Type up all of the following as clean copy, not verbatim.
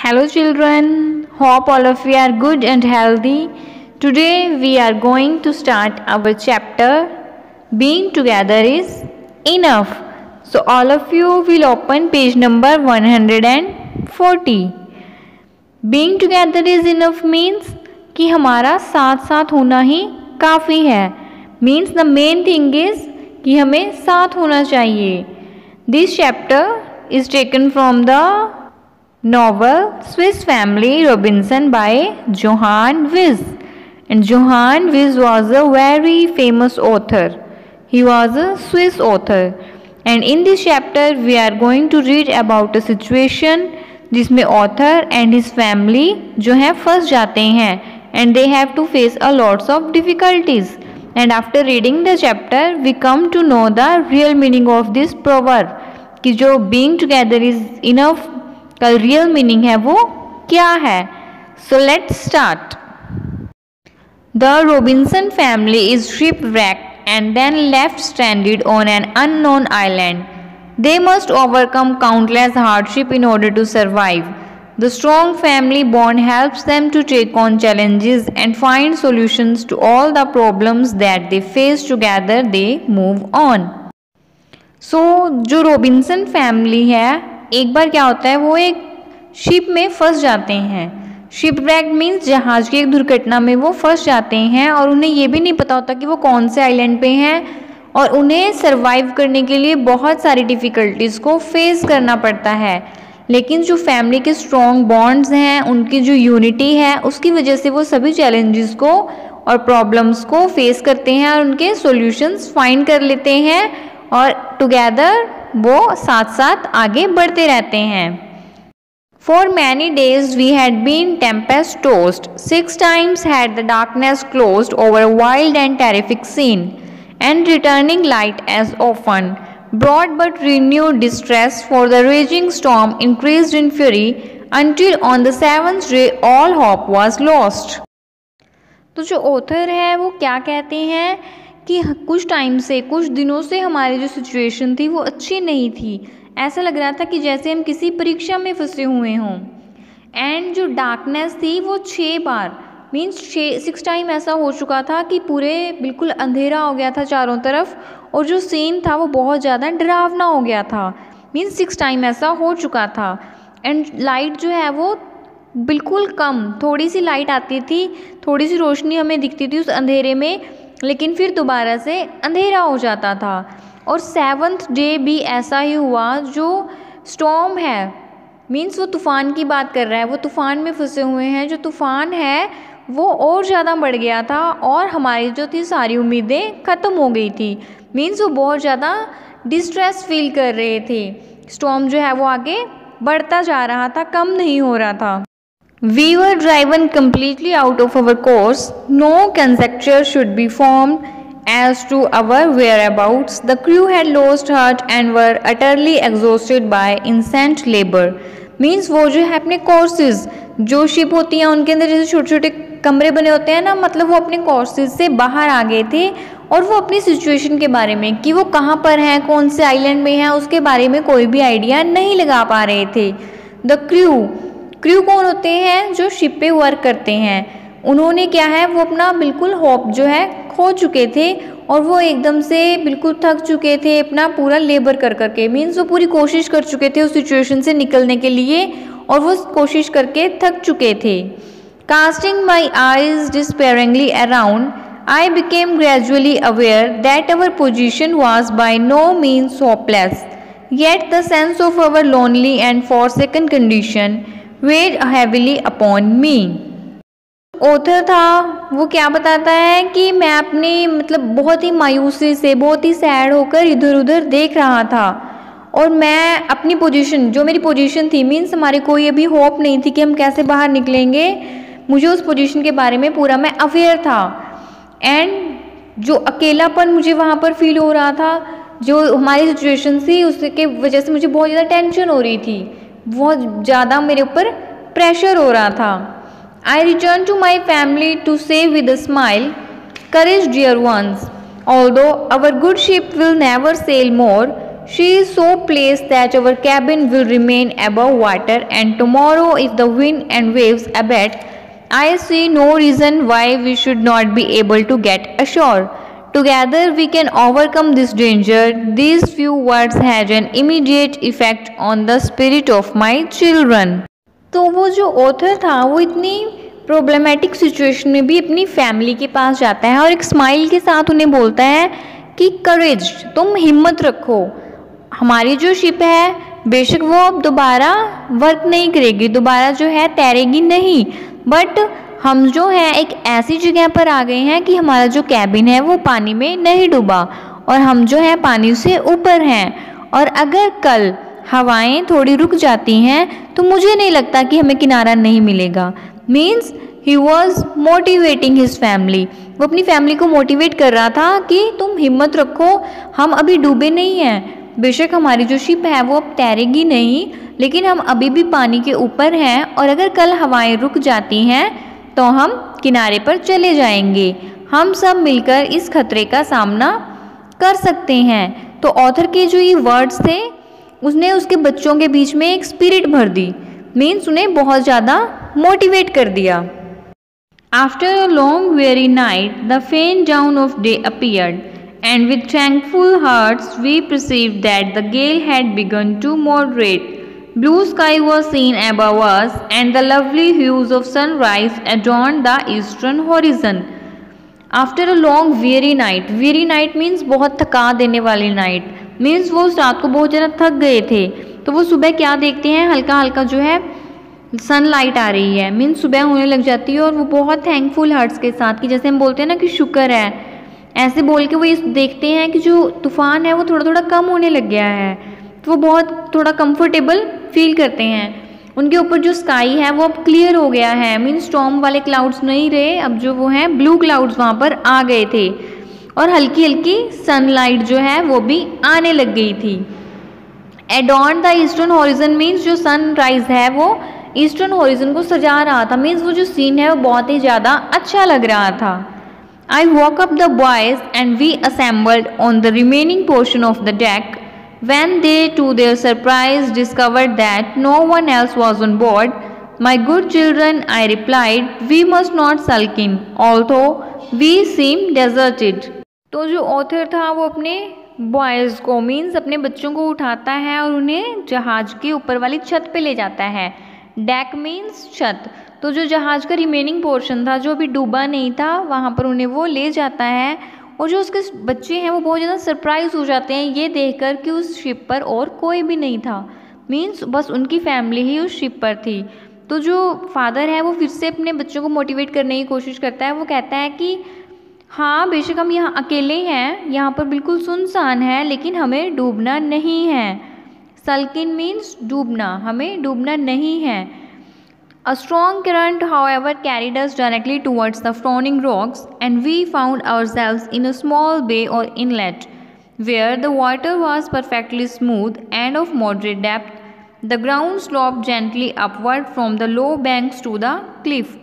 Hello children, hope all of you are good and healthy. Today we are going to start our chapter Being Together is Enough. So all of you will open page number 140. Being together is enough means कि हमारा साथ साथ होना ही काफ़ी है. Means the main thing is कि हमें साथ होना चाहिए. This chapter is taken from the novel Swiss Family Robinson by Johann Wyss. And Johann Wyss was a very famous author. He was a Swiss author. And in this chapter we are going to read about a situation जिसमें author and his family जो है फंस जाते हैं and they have to face a lots of difficulties. And after reading the chapter we come to know the real meaning of this proverb कि जो being together is enough का real meaning है वो क्या है. So let's start. The Robinson family is shipwrecked and then left stranded on an unknown island. They must overcome countless hardship in order to survive. The strong family bond helps them to take on challenges and find solutions to all the problems that they face together. They move on. So जो Robinson family है, एक बार क्या होता है, वो एक ship में फंस जाते हैं. शिपwreck मीन्स जहाज की एक दुर्घटना में वो फंस जाते हैं और उन्हें ये भी नहीं पता होता कि वो कौन से आइलैंड पे हैं और उन्हें सरवाइव करने के लिए बहुत सारी डिफ़िकल्टीज़ को फेस करना पड़ता है. लेकिन जो फैमिली के स्ट्रॉन्ग बॉन्ड्स हैं, उनकी जो यूनिटी है, उसकी वजह से वो सभी चैलेंजेस को और प्रॉब्लम्स को फेस करते हैं और उनके सॉल्यूशंस फाइंड कर लेते हैं और टुगेदर वो साथ साथ आगे बढ़ते रहते हैं. For many days we had been tempest tossed. 6 times had the darkness closed over a wild and terrific scene, and returning light as often brought but renewed distress, for the raging storm increased in fury until on the 7th day all hope was lost. तो जो author है वो क्या कहते हैं कि कुछ time से, कुछ दिनों से हमारी जो सिचुएशन थी वो अच्छी नहीं थी. ऐसा लग रहा था कि जैसे हम किसी परीक्षा में फंसे हुए हों. एंड जो डार्कनेस थी वो 6 बार मीन्स 6 टाइम ऐसा हो चुका था कि पूरे बिल्कुल अंधेरा हो गया था चारों तरफ और जो सीन था वो बहुत ज़्यादा डरावना हो गया था. मीन्स 6 टाइम ऐसा हो चुका था. एंड लाइट जो है वो बिल्कुल कम, थोड़ी सी लाइट आती थी, थोड़ी सी रोशनी हमें दिखती थी उस अंधेरे में, लेकिन फिर दोबारा से अंधेरा हो जाता था. और 7th डे भी ऐसा ही हुआ. जो स्टॉर्म है मीन्स वो तूफ़ान की बात कर रहा है, वो तूफ़ान में फंसे हुए हैं. जो तूफ़ान है वो और ज़्यादा बढ़ गया था और हमारी जो थी सारी उम्मीदें ख़त्म हो गई थी. मीन्स वो बहुत ज़्यादा डिस्ट्रेस फील कर रहे थे. स्टॉर्म जो है वो आगे बढ़ता जा रहा था, कम नहीं हो रहा था. We were driven completely out of our course. No conjecture should be formed as to our whereabouts. The crew had lost heart and were utterly exhausted by incessant labor. Means वो जो है अपने कोर्सेज, जो ship होती हैं उनके अंदर जैसे छोटे छोटे कमरे बने होते हैं ना, मतलब वो अपने कोर्सेज से बाहर आ गए थे और वो अपनी सिचुएशन के बारे में कि वो कहाँ पर हैं, कौन से आइलैंड में हैं, उसके बारे में कोई भी आइडिया नहीं लगा पा रहे थे. द क्रू कौन होते हैं? जो शिप पे वर्क करते हैं. उन्होंने क्या है, वो अपना बिल्कुल होप जो है खो चुके थे और वो एकदम से बिल्कुल थक चुके थे अपना पूरा लेबर कर करके. मीन्स वो पूरी कोशिश कर चुके थे उस सिचुएशन से निकलने के लिए और वो कोशिश करके थक चुके थे. Casting my eyes despairingly around, I became gradually aware that our position was by no means hopeless. Yet the sense of our lonely and forsaken condition weighed heavily upon me. Author था वो क्या बताता है कि मैं अपनी बहुत ही मायूसी से, बहुत ही सैड होकर इधर उधर देख रहा था और मैं अपनी पोजीशन, जो मेरी पोजीशन थी, मीन्स हमारी कोई अभी होप नहीं थी कि हम कैसे बाहर निकलेंगे. मुझे उस पोजीशन के बारे में पूरा मैं अवेयर था. एंड जो अकेलापन मुझे वहाँ पर फील हो रहा था, जो हमारी सिचुएशन थी उसके वजह से मुझे बहुत ज़्यादा टेंशन हो रही थी, बहुत ज़्यादा मेरे ऊपर प्रेशर हो रहा था. I returned to my family to say with a smile, "Courage, dear ones. Although our good ship will never sail more, She is so placed that our cabin will remain above water, and tomorrow, if the wind and waves abate, I see no reason why we should not be able to get ashore. Together we can overcome this danger. These few words had an immediate effect on the spirit of my children. तो वो जो author था वो इतनी problematic situation में भी अपनी family के पास जाता है और एक स्माइल के साथ उन्हें बोलता है कि करेज, तुम हिम्मत रखो, हमारी जो शिप है बेशक वो अब दोबारा वर्क नहीं करेगी, दोबारा जो है तैरेगी नहीं, बट हम जो है एक ऐसी जगह पर आ गए हैं कि हमारा जो कैबिन है वो पानी में नहीं डूबा और हम जो है पानी से ऊपर हैं, और अगर कल हवाएं थोड़ी रुक जाती हैं तो मुझे नहीं लगता कि हमें किनारा नहीं मिलेगा। Means he was motivating his family, वो अपनी फैमिली को मोटिवेट कर रहा था कि तुम हिम्मत रखो, हम अभी डूबे नहीं हैं, बेशक हमारी जो शिप है वो अब तैरेगी नहीं, लेकिन हम अभी भी पानी के ऊपर हैं और अगर कल हवाएं रुक जाती हैं तो हम किनारे पर चले जाएंगे, हम सब मिलकर इस खतरे का सामना कर सकते हैं। तो ऑथर के जो ये वर्ड्स थे उसने उसके बच्चों के बीच में एक स्पिरिट भर दी, मीन्स उन्हें बहुत ज़्यादा मोटिवेट कर दिया। After a long very night the फेंट down of day appeared, and with thankful hearts we perceived that the gale had begun to moderate. Blue sky was seen above us and the lovely hues of sunrise adorned the eastern horizon. After a long weary night means बहुत थका देने वाली night, means वो उस रात को बहुत ज़्यादा थक गए थे, तो वो सुबह क्या देखते हैं, हल्का हल्का जो है सनलाइट आ रही है, मीन्स सुबह होने लग जाती है और वो बहुत थैंकफुल हार्ट्स के साथ, कि जैसे हम बोलते हैं ना कि शुक्र है, ऐसे बोल के वो ये देखते हैं कि जो तूफ़ान है वो थोड़ा थोड़ा कम होने लग गया है, तो वो बहुत थोड़ा कंफर्टेबल फील करते हैं। उनके ऊपर जो स्काई है वो अब क्लियर हो गया है, मीन्स स्टॉर्म वाले क्लाउड्स नहीं रहे, अब जो वो हैं ब्लू क्लाउड्स वहाँ पर आ गए थे और हल्की हल्की सनलाइट जो है वो भी आने लग गई थी। एडॉर्न द ईस्टर्न हॉरिजन मीन्स जो सनराइज है वो ईस्टर्न हॉरिजन को सजा रहा था, मीन्स वो जो सीन है वो बहुत ही ज़्यादा अच्छा लग रहा था। I woke up the boys and we assembled on the remaining portion of the deck. When they, to their surprise, discovered that no one else was on board, my good children, I replied, we must not sulk in, although we seem deserted. तो जो author था वो अपने boys को means अपने बच्चों को उठाता है और उन्हें जहाज़ के ऊपर वाली छत पे ले जाता है। डेक मीन्स छत, तो जो जहाज़ का रिमेनिंग पोर्शन था जो अभी डूबा नहीं था वहाँ पर उन्हें वो ले जाता है, और जो उसके बच्चे हैं वो बहुत ज़्यादा सरप्राइज़ हो जाते हैं ये देखकर कि उस शिप पर और कोई भी नहीं था, मीन्स बस उनकी फैमिली ही उस शिप पर थी। तो जो फादर है वो फिर से अपने बच्चों को मोटिवेट करने की कोशिश करता है, वो कहता है कि हाँ बेशक हम यहाँ अकेले हैं, यहाँ पर बिल्कुल सुनसान है, लेकिन हमें डूबना नहीं है। सल्किन मीन्स डूबना, हमें डूबना नहीं है। A strong current, however, carried us directly towards the frowning rocks, and we found ourselves in a small bay or inlet, where the water was perfectly smooth and of moderate depth. The ground sloped gently upward from the low banks to the cliff,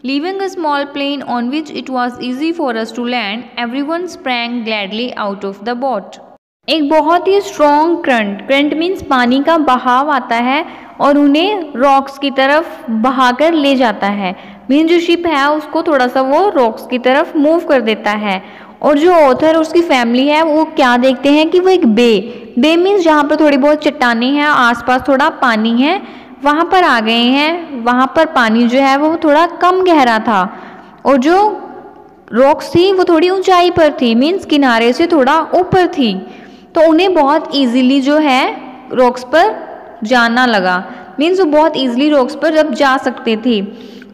leaving a small plain on which it was easy for us to land. Everyone sprang gladly out of the boat. एक बहुत ही strong current means पानी का बहाव आता है और उन्हें rocks की तरफ बहाकर ले जाता है, मीन्स जो शिप है उसको थोड़ा सा वो रॉक्स की तरफ मूव कर देता है। और जो ऑथर और उसकी फैमिली है वो क्या देखते हैं कि वो एक बे मीन्स जहाँ पर थोड़ी बहुत चट्टानें हैं, आसपास थोड़ा पानी है, वहाँ पर आ गए हैं। वहाँ पर पानी जो है वो थोड़ा कम गहरा था और जो रॉक्स थी वो थोड़ी ऊंचाई पर थी, मीन्स किनारे से थोड़ा ऊपर थी, तो उन्हें बहुत इजीली जो है रॉक्स पर जाना लगा, मीन्स वो बहुत इजीली रॉक्स पर जब जा सकते थे।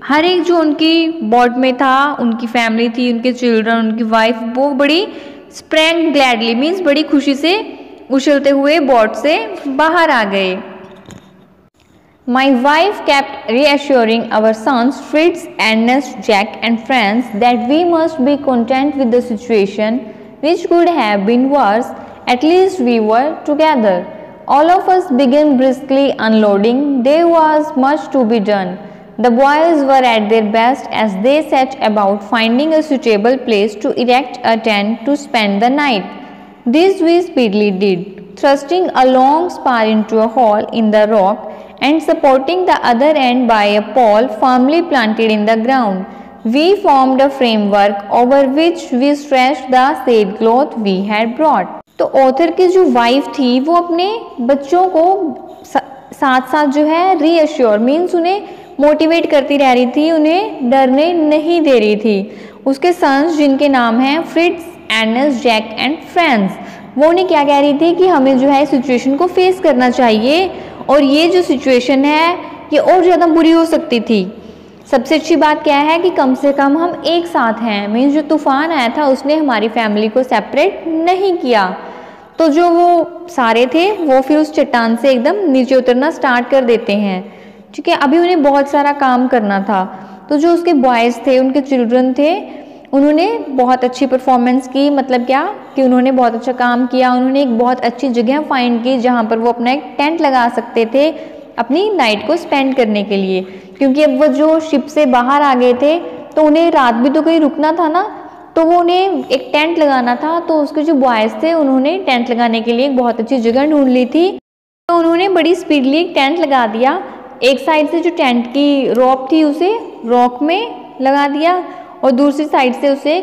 हर एक जो उनकी बोट में था, उनकी फैमिली थी, उनके चिल्ड्रन, उनकी वाइफ, वो बड़ी स्प्रैंग ग्लैडली मीन्स बड़ी खुशी से उछलते हुए बोट से बाहर आ गए। My wife kept reassuring our sons Fritz, Ernest, Jack and friends that we must be content with the situation, which could have been worse. At least we were together. All of us began briskly unloading. There was much to be done. The boys were at their best as they set about finding a suitable place to erect a tent to spend the night. This we speedily did. thrusting a long spar into a hole in the rock and supporting the other end by a pole firmly planted in the ground. We formed a framework over which we stretched the sailcloth we had brought. तो author की जो wife थी वो अपने बच्चों को साथ साथ जो है रीअश्योर मीन्स उन्हें मोटिवेट करती रह रही थी, उन्हें डरने नहीं दे रही थी। उसके सन्स जिनके नाम हैं Fritz, earnest, Jack and France, वो उन्हें क्या कह रही थी कि हमें जो है सिचुएशन को फेस करना चाहिए और ये जो सिचुएशन है ये और ज़्यादा बुरी हो सकती थी। सबसे अच्छी बात क्या है कि कम से कम हम एक साथ हैं, मीन्स जो तूफान आया था उसने हमारी फैमिली को सेपरेट नहीं किया। तो जो वो सारे थे वो फिर उस चट्टान से एकदम नीचे उतरना स्टार्ट कर देते हैं। ठीक है, अभी उन्हें बहुत सारा काम करना था। तो जो उसके बॉयज़ थे, उनके चिल्ड्रन थे, उन्होंने बहुत अच्छी परफॉर्मेंस की। मतलब क्या कि उन्होंने बहुत अच्छा काम किया। उन्होंने एक बहुत अच्छी जगह फाइंड की जहाँ पर वो अपना एक टेंट लगा सकते थे अपनी नाइट को स्पेंड करने के लिए, क्योंकि अब वो जो शिप से बाहर आ गए थे तो उन्हें रात भी तो कहीं रुकना था ना, तो वो उन्हें एक टेंट लगाना था। तो उसके जो बॉयज़ थे उन्होंने टेंट लगाने के लिए एक बहुत अच्छी जगह ढूंढ ली थी। तो उन्होंने बड़ी स्पीडली एक टेंट लगा दिया। एक साइड से जो टेंट की रॉप थी उसे रॉक में लगा दिया और दूसरी साइड से उसे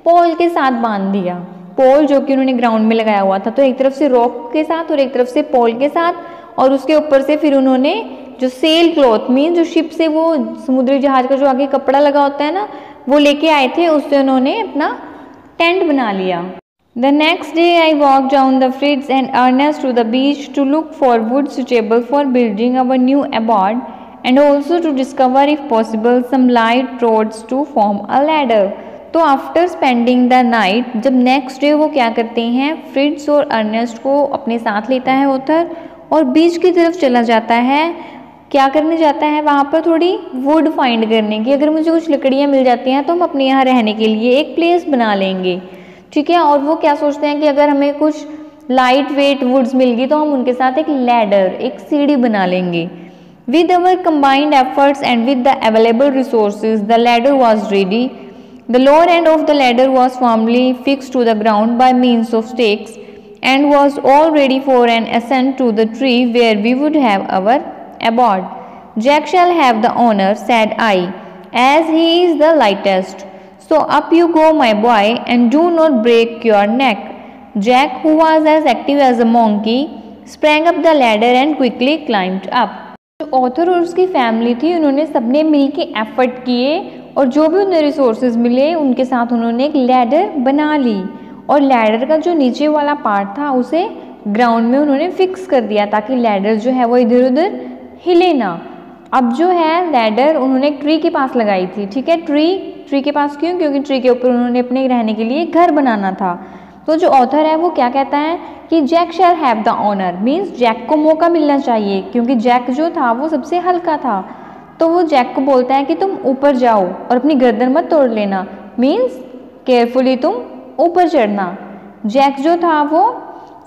पोल के साथ बांध दिया। पोल जो कि उन्होंने ग्राउंड में लगाया हुआ था, तो एक तरफ से रॉक के साथ और एक तरफ से पोल के साथ, और उसके ऊपर से फिर उन्होंने जो सेल क्लॉथ मीन जो शिप से वो समुद्री जहाज का जो आगे कपड़ा लगा होता है ना, वो लेके आए थे, उससे उन्होंने अपना टेंट बना लिया। The next day I walked down the Fritz and Ernest to the beach to look for wood suitable for building our new abode and also to discover if possible some light rods to form a ladder. तो after spending the night, जब next day वो क्या करते हैं, फ्रिट्स और Ernest को अपने साथ लेता है ऑथर और बीच की तरफ चला जाता है। क्या करने जाता है, वहाँ पर थोड़ी वुड फाइंड करने की। अगर मुझे कुछ लकड़ियाँ मिल जाती हैं तो हम अपने यहाँ रहने के लिए एक प्लेस बना लेंगे। ठीक है, और वो क्या सोचते हैं कि अगर हमें कुछ लाइट वेट वुड्स मिल गई तो हम उनके साथ एक लैडर, एक सीढ़ी बना लेंगे। With our combined efforts and with the available resources the ladder was ready. The lower end of the ladder was firmly fixed to the ground by means of stakes and was all ready for an ascent to the tree where we would have our abode. Jack shall have the honor, said I, as he is the lightest. So up you go, my boy, and do not break your neck. Jack, who was as active as a monkey, sprang up the ladder and quickly climbed up. जो author और उसकी family थी उन्होंने सबने मिलके effort किए और जो भी उन्हें रिसोर्सेज मिले उनके साथ उन्होंने एक लैडर बना ली और लैडर का जो नीचे वाला पार्ट था उसे ग्राउंड में उन्होंने फिक्स कर दिया ताकि लैडर जो है वो इधर उधर हिले ना। अब जो है लैडर उन्होंने एक ट्री के पास लगाई थी। ठीक है, ट्री के पास क्यों? क्योंकि ट्री के ऊपर उन्होंने अपने रहने के लिए घर बनाना था। तो जो ऑथर है वो क्या कहता है कि Jack shall have the honour, means Jack को मौका मिलना चाहिए, क्योंकि जैक जो था वो सबसे हल्का था। तो वो जैक को बोलता है कि तुम ऊपर जाओ और अपनी गर्दन मत तोड़ लेना, मीन्स केयरफुली तुम ऊपर चढ़ना। जैक जो था वो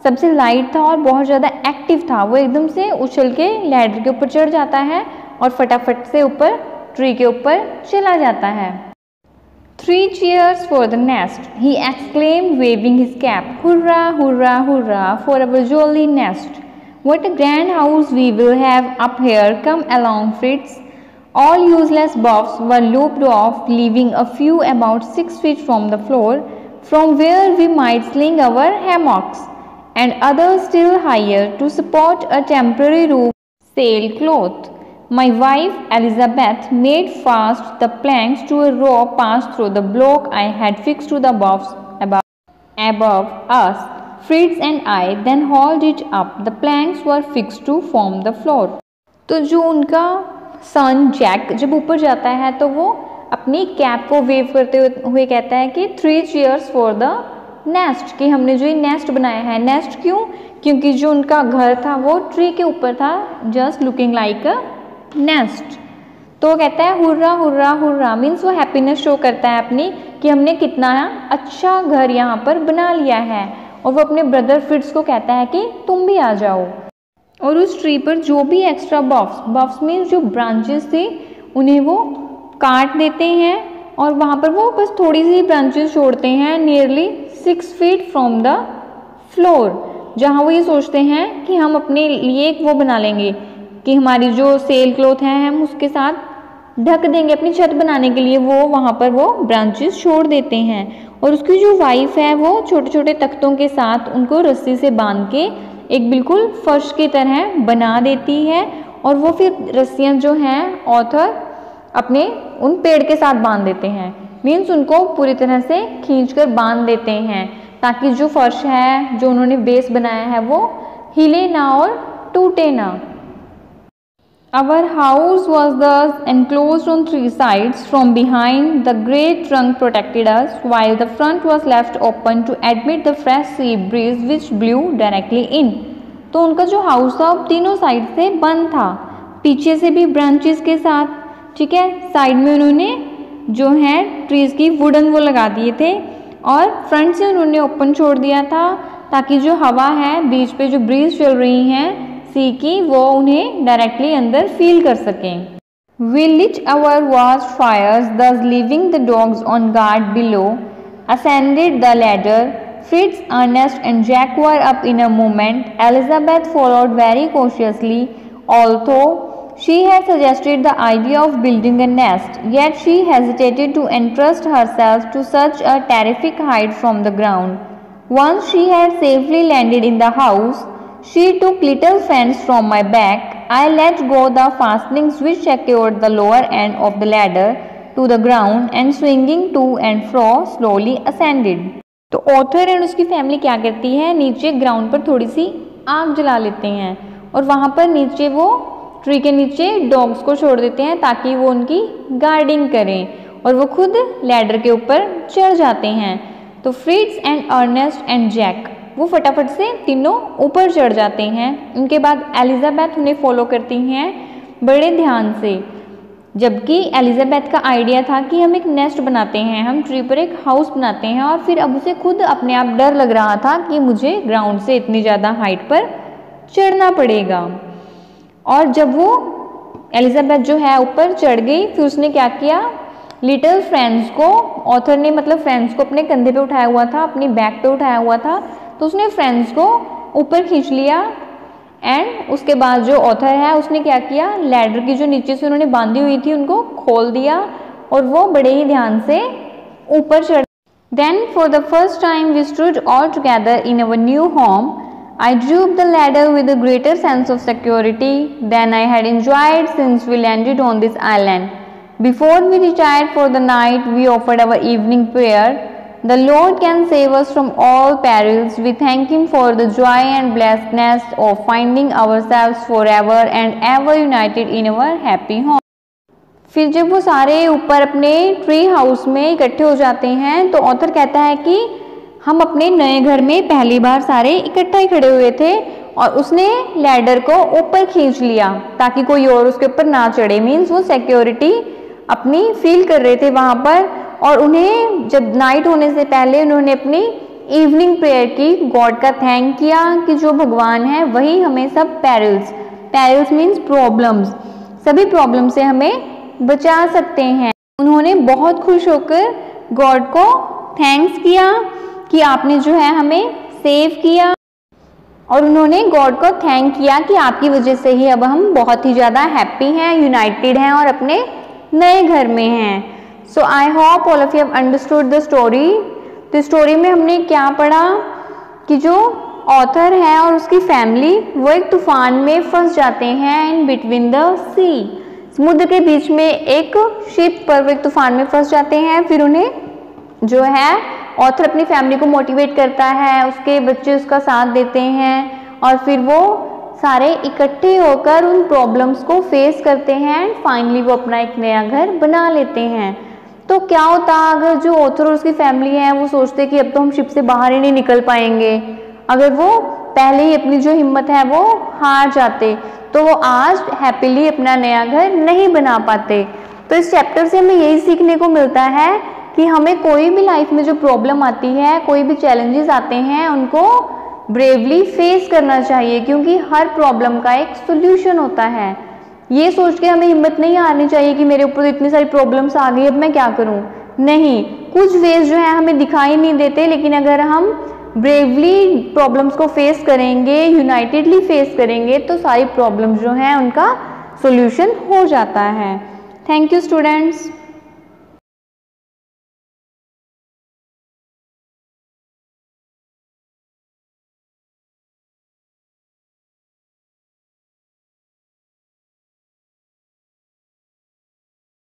सबसे लाइट था और बहुत ज़्यादा एक्टिव था। वो एकदम से उछल के लैडर के ऊपर चढ़ जाता है और फटाफट से ऊपर ट्री के ऊपर चला जाता है। 3 cheers for the nest, he exclaimed waving his cap. Hurrah, hurrah, hurrah for our jolly nest. What a grand house we will have up here. Come along, Fritz. All useless buffs were looped off, leaving a few about 6 feet from the floor, from where we might sling our hammocks, and others still higher to support a temporary roof sailcloth. My wife Elizabeth made fast the planks to a rope passed through the block I had fixed to the buffs above us. Fritz and I then hauled it up. The planks were fixed to form the floor. तो जो उनका सन Jack जब ऊपर जाता है तो वो अपनी कैप को वेव करते हुए कहता है कि 3 cheers for the nest, कि हमने जो ये नेस्ट बनाया है। नेस्ट क्यों? क्योंकि जो उनका घर था वो ट्री के ऊपर था, जस्ट लुकिंग लाइक अ नेस्ट। तो वो कहता है हुर्रा हुर्रा हुर्रा, मीन्स वो हैप्पीनेस शो करता है अपनी कि हमने कितना अच्छा घर यहाँ पर बना लिया है। और वो अपने ब्रदर फ्रिट्स को कहता है कि तुम भी आ जाओ। और उस ट्री पर जो भी एक्स्ट्रा बफ्स मीन्स जो ब्रांचेस थी उन्हें वो काट देते हैं और वहाँ पर वो बस थोड़ी सी ब्रांचेस छोड़ते हैं, nearly 6 feet from the floor. जहाँ वो ये सोचते हैं कि हम अपने लिए एक वो बना लेंगे कि हमारी जो सेल क्लॉथ है हम उसके साथ ढक देंगे, अपनी छत बनाने के लिए वो वहाँ पर वो ब्रांचेस छोड़ देते हैं। और उसकी जो वाइफ है वो छोटे छोटे तख्तों के साथ उनको रस्सी से बांध के एक बिल्कुल फर्श की तरह बना देती है, और वो फिर रस्सियाँ जो हैं ऑथर अपने उन पेड़ के साथ बांध देते हैं, मीन्स उनको पूरी तरह से खींचकर बांध देते हैं ताकि जो फर्श है, जो उन्होंने बेस बनाया है, वो हिले ना और टूटे ना। Our house was thus enclosed on 3 sides. From behind, the great trunk protected us, while the front was left open to admit the fresh sea breeze which blew directly in. तो उनका जो हाउस था तीनों side से बंद था, पीछे से भी ब्रांचेस के साथ, ठीक है। साइड में उन्होंने जो है ट्रीज की वुडन वो लगा दिए थे, और फ्रंट से उन्होंने ओपन छोड़ दिया था ताकि जो हवा है बीच पे जो ब्रीज चल रही है सी की, वो उन्हें डायरेक्टली अंदर फील कर सकें। We lit our vast fires, thus leaving the dogs on guard below, ascended the ladder. Fritz, Ernest and Jack were up in a moment. Elizabeth followed very cautiously, although she had suggested the idea of building a nest, yet she hesitated to entrust herself to such a terrific height from the ground. Once she had safely landed in the house, she took little fence from my back. I let go the fastenings which secured the lower end of the ladder to the ground and swinging to and fro slowly ascended. तो author and उसकी family क्या करती है, नीचे ground पर थोड़ी सी आग जला लेते हैं और वहाँ पर नीचे वो ट्री के नीचे डॉग्स को छोड़ देते हैं ताकि वो उनकी गार्डिंग करें, और वो खुद लैडर के ऊपर चढ़ जाते हैं। तो Frits and Ernest and Jack वो फटाफट से तीनों ऊपर चढ़ जाते हैं। उनके बाद एलिजाबेथ उन्हें फॉलो करती हैं बड़े ध्यान से, जबकि एलिजाबेथ का आइडिया था कि हम एक नेस्ट बनाते हैं, हम ट्री पर एक हाउस बनाते हैं, और फिर अब उसे खुद अपने आप डर लग रहा था कि मुझे ग्राउंड से इतनी ज़्यादा हाइट पर चढ़ना पड़ेगा। और जब वो एलिजाबेथ जो है ऊपर चढ़ गई, फिर उसने क्या किया, लिटिल फ्रेंड्स को, ऑथर ने मतलब फ्रेंड्स को अपने कंधे पे उठाया हुआ था, अपनी बैक पे उठाया हुआ था, तो उसने फ्रेंड्स को ऊपर खींच लिया। एंड उसके बाद जो ऑथर है उसने क्या किया, लैडर की जो नीचे से उन्होंने बांधी हुई थी उनको खोल दिया और वो बड़े ही ध्यान से ऊपर चढ़। Then for the first time we stood all together in our new home. I drew up the ladder with a greater sense of security than I had enjoyed since we landed on this island. Before we retired for the night, we offered our evening prayer. The Lord can save us from all perils. We thank Him for the joy and blessedness of finding ourselves forever and ever united in our happy home. फिर जब वो सारे ऊपर अपने tree house में इकट्ठे हो जाते हैं तो ऑथर कहता है कि हम अपने नए घर में पहली बार सारे इकट्ठा ही खड़े हुए थे और उसने लैडर को ऊपर खींच लिया ताकि कोई और उसके ऊपर ना चढ़े। मीन्स वो सिक्योरिटी अपनी फील कर रहे थे वहाँ पर। और उन्हें जब नाइट होने से पहले उन्होंने अपनी इवनिंग प्रेयर की, गॉड का थैंक किया कि जो भगवान है वही हमें सब पैरल्स मीन्स प्रॉब्लम्स, सभी प्रॉब्लम से हमें बचा सकते हैं। उन्होंने बहुत खुश होकर गॉड को थैंक्स किया कि आपने जो है हमें सेव किया, और उन्होंने गॉड को थैंक किया कि आपकी वजह से ही अब हम बहुत ही ज़्यादा हैप्पी हैं, यूनाइटेड हैं और अपने नए घर में हैं। So I hope all of you have understood the story. तो स्टोरी में हमने क्या पढ़ा कि जो ऑथर है और उसकी फैमिली वो एक तूफान में फंस जाते हैं इन बिटवीन द सी, समुद्र के बीच में एक शिप पर वो एक तूफान में फंस जाते हैं। फिर उन्हें जो है ऑथर अपनी फैमिली को मोटिवेट करता है, उसके बच्चे उसका साथ देते हैं और फिर वो सारे इकट्ठे होकर उन प्रॉब्लम्स को फेस करते हैं एंड फाइनली वो अपना एक नया घर बना लेते हैं। तो क्या होता अगर जो ऑथर और उसकी फैमिली है वो सोचते कि अब तो हम शिप से बाहर ही नहीं निकल पाएंगे, अगर वो पहले ही अपनी जो हिम्मत है वो हार जाते तो वो आज हैप्पीली अपना नया घर नहीं बना पाते। तो इस चैप्टर से हमें यही सीखने को मिलता है कि हमें कोई भी लाइफ में जो प्रॉब्लम आती है, कोई भी चैलेंजेस आते हैं, उनको ब्रेवली फेस करना चाहिए क्योंकि हर प्रॉब्लम का एक सोल्यूशन होता है। ये सोच के हमें हिम्मत नहीं हारनी चाहिए कि मेरे ऊपर इतनी सारी प्रॉब्लम्स आ गई अब मैं क्या करूं। नहीं, कुछ वेज जो है हमें दिखाई नहीं देते, लेकिन अगर हम ब्रेवली प्रॉब्लम्स को फेस करेंगे, यूनाइटेडली फेस करेंगे, तो सारी प्रॉब्लम्स जो हैं उनका सॉल्यूशन हो जाता है। Thank you students.